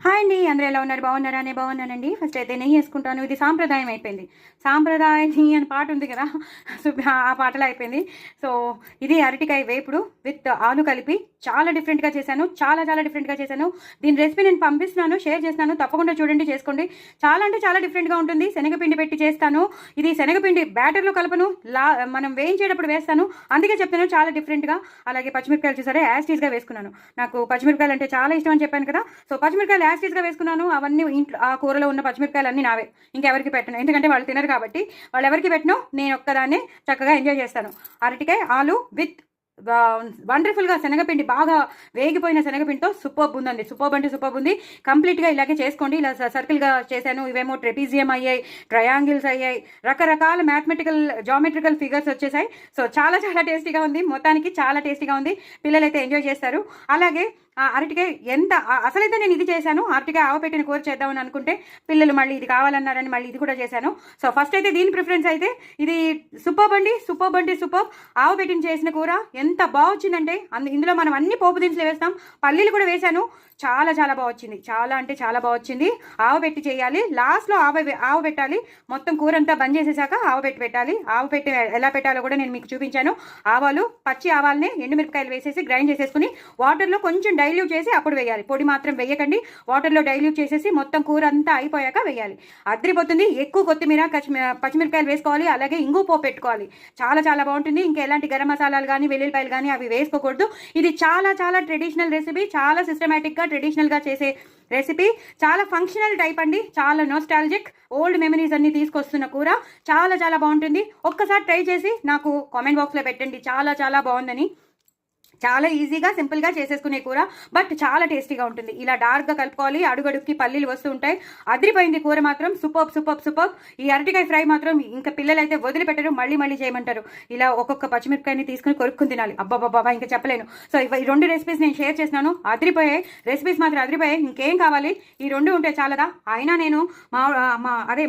Hi అండి, అందరూ ఎలా ఉన్నారు? బాగున్నారా? నేను బాగున్నానండి. ఫస్ట్ అయితే నెయ్యి వేసుకుంటాను. ఇది సాంప్రదాయం అయిపోయింది. సాంప్రదాయని అని పాట ఉంది కదా, సో ఆ పాటలో అయిపోయింది. సో ఇది అరటికాయ వేపుడు విత్ ఆలు కలిపి చాలా డిఫరెంట్గా చేశాను. చాలా చాలా డిఫరెంట్గా చేశాను. దీని రెసిపీ నేను పంపిస్తున్నాను, షేర్ చేస్తున్నాను. తప్పకుండా చూడండి, చేసుకోండి. చాలా అంటే చాలా డిఫరెంట్గా ఉంటుంది. శనగపిండి పెట్టి చేస్తాను. ఇది శనగపిండి బ్యాటర్లో కలపను, మనం వేయించేటప్పుడు వేస్తాను. అందుకే చెప్తాను చాలా డిఫరెంట్గా. అలాగే పచ్చిమిరపకాయలు చూసారా, యాస్టీస్గా వేసుకున్నాను. నాకు పచ్చిమిరపకాయలు అంటే చాలా ఇష్టం అని చెప్పాను కదా. సో పచ్చిమిరపకాయలు యాస్టీస్గా వేసుకున్నాను. అవన్నీ ఇంట్లో ఆ కూరలో ఉన్న పచ్చిమిరపకాయలు అన్నీ నావే, ఇంకెవరికి పెట్టను. ఎందుకంటే వాళ్ళు తినరు కాబట్టి. వాళ్ళు ఎవరికి పెట్టను, నేను ఒక్కదాన్ని చక్కగా ఎంజాయ్ చేస్తాను. అరటికాయ ఆలు విత్ వండర్ఫుల్గా శనగపిండి, బాగా వేగిపోయిన శనగపిండితో సూపర్బ్ ఉందండి. సూపర్బ్ అంటే సూపర్బ్ ఉంది. కంప్లీట్గా ఇలాగే చేసుకోండి. ఇలా సర్కిల్గా చేశాను. ఇవేమో ట్రెపీజియం అయ్యాయి, ట్రయాంగిల్స్ అయ్యాయి, రకరకాల మ్యాథమెటికల్ జామెట్రికల్ ఫిగర్స్ వచ్చేసాయి. సో చాలా చాలా టేస్టీగా ఉంది. మొత్తానికి చాలా టేస్టీగా ఉంది. పిల్లలైతే ఎంజాయ్ చేస్తారు. అలాగే అరటికాయ అసలైతే నేను ఇది చేశాను. అరటికాయ ఆవపెట్టిన కూర చేద్దామని అనుకుంటే పిల్లలు మళ్ళీ ఇది కావాలన్నారని మళ్ళీ ఇది కూడా చేశాను. సో ఫస్ట్ అయితే దీని ప్రిఫరెన్స్ అయితే ఇది సూపర్బ్ అండి. సూపర్బ్ అంటే సూపర్బ్. ఆవపెట్టిన చేసిన కూర ఎంత బాగా వచ్చిందంటే, ఇందులో మనం అన్ని పోపు దినుసులు వేస్తాం. పల్లీలు కూడా వేశాను. చాలా చాలా బాగా వచ్చింది. చాలా అంటే చాలా బాగా వచ్చింది. ఆవపెట్టి చేయాలి. లాస్ట్లో ఆవ పెట్టాలి. మొత్తం కూర అంతా బంద్ చేసేసాక ఆవపెట్టి పెట్టాలి. ఆవపెట్టి ఎలా పెట్టాలో కూడా నేను మీకు చూపించాను. ఆవాలు, పచ్చి ఆవాలని ఎండుమిరపకాయలు వేసేసి గ్రైండ్ చేసేసుకుని వాటర్లో కొంచెం డైల్యూట్ చేసి అప్పుడు వేయాలి. పొడి మాత్రం వేయకండి. వాటర్లో డైల్యూట్ చేసేసి మొత్తం కూర అంతా అయిపోయాక వేయాలి. అద్రిపోతుంది. ఎక్కువ కొత్తిమీర, పచ్చిమిరపకాయలు వేసుకోవాలి. అలాగే ఇంగు పోపు పెట్టుకోవాలి. చాలా చాలా బాగుంటుంది. ఇంకా ఎలాంటి గరం మసాలాలు కానీ వెల్లుల్లిపాయలు కానీ అవి వేసుకోకూడదు. ఇది చాలా చాలా ట్రెడిషనల్ రెసిపీ. చాలా సిస్టమేటిక్గా ట్రెడిషనల్గా చేసే రెసిపీ. చాలా ఫంక్షనల్ టైప్ అండి. చాలా నోస్టాలజిక్ ఓల్డ్ మెమరీస్ అన్ని తీసుకొస్తున్న కూర. చాలా చాలా బాగుంటుంది. ఒక్కసారి ట్రై చేసి నాకు కామెంట్ బాక్స్లో పెట్టండి చాలా చాలా బాగుందని. చాలా ఈజీగా సింపుల్గా చేసేసుకునే కూర, బట్ చాలా టేస్టీగా ఉంటుంది. ఇలా డార్క్గా కలుపుకోవాలి. అడుగడుక్కి పల్లీలు వస్తూ ఉంటాయి. అదిరిపోయింది కూర మాత్రం. Super super super. ఈ అరటికాయ ఫ్రై మాత్రం ఇంకా పిల్లలైతే వదిలిపెట్టరు, మళ్ళీ మళ్ళీ చేయమంటారు. ఇలా ఒక్కొక్క పచ్చిమిరపకాయని తీసుకుని కొరుక్కుని తినాలి. అబ్బాబాబా ఇంకా చెప్పలేను. సో ఈ రెండు రెసిపీస్ నేను షేర్ చేసినాను. అదిరిపోయాయి రెసిపీస్ మాత్రం, అదిరిపోయాయి. ఇంకేం కావాలి? ఈ రెండు ఉంటే చాలదా? అయినా నేను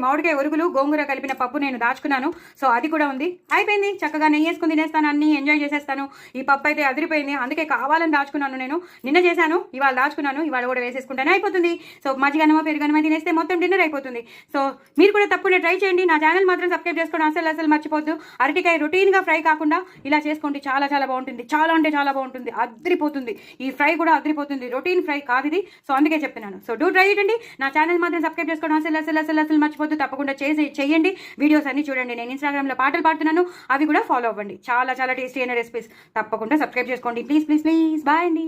మామిడికాయ ఒరుగులు, గోంగూర కలిపిన పప్పు నేను దాచుకున్నాను. సో అది కూడా ఉంది. అయిపోయింది. చక్కగా నెయ్యి వేసుకుని తినేస్తాను, అన్ని ఎంజాయ్ చేసేస్తాను. ఈ పప్పు అయితే అదిరిపోయింది. అందుకే కావాలని దాచుకున్నాను. నేను నిన్న చేశాను, ఇవాళ దాచుకున్నాను. ఇవాళ కూడా వేసేసుకుంటానే అయిపోతుంది. సో మజ్జిగన్నమో పెరుగన్నమో తినేస్తే మొత్తం డిన్నర్ అయిపోతుంది. సో మీరు కూడా తప్పకుండా ట్రై చేయండి. నా ఛానల్ మాత్రం సబ్స్క్రైబ్ చేసుకోండి. అసలు మర్చిపోద్దు. అరటికాయ రొటీన్గా ఫ్రై కాకుండా ఇలా చేసుకోండి. చాలా చాలా బాగుంటుంది. చాలా అంటే చాలా బాగుంటుంది. అదిరిపోతుంది. ఈ ఫ్రై కూడా అదిరిపోతుంది. రొటీన్ ఫ్రై కాదు ఇది. సో అందుకే చెప్తున్నాను. సో డూ ట్రై ఇట్ అండి. నా ఛానల్ మాత్రం సబ్స్క్రైబ్ చేసుకోండి. అసలు మర్చిపోద్దు. తప్పకుండా చేయండి. వీడియోస్ అన్ని చూడండి. నేను ఇన్స్టాగ్రామ్లో పాటలు పాడుతున్నాను, అవి కూడా ఫాలో అవ్వండి. చాలా చాలా టేస్టీ అయిన రెసిపీస్. తప్పకుండా సబ్స్క్రైబ్ చేసుకోండి. Please please please. బాయ్ అండి.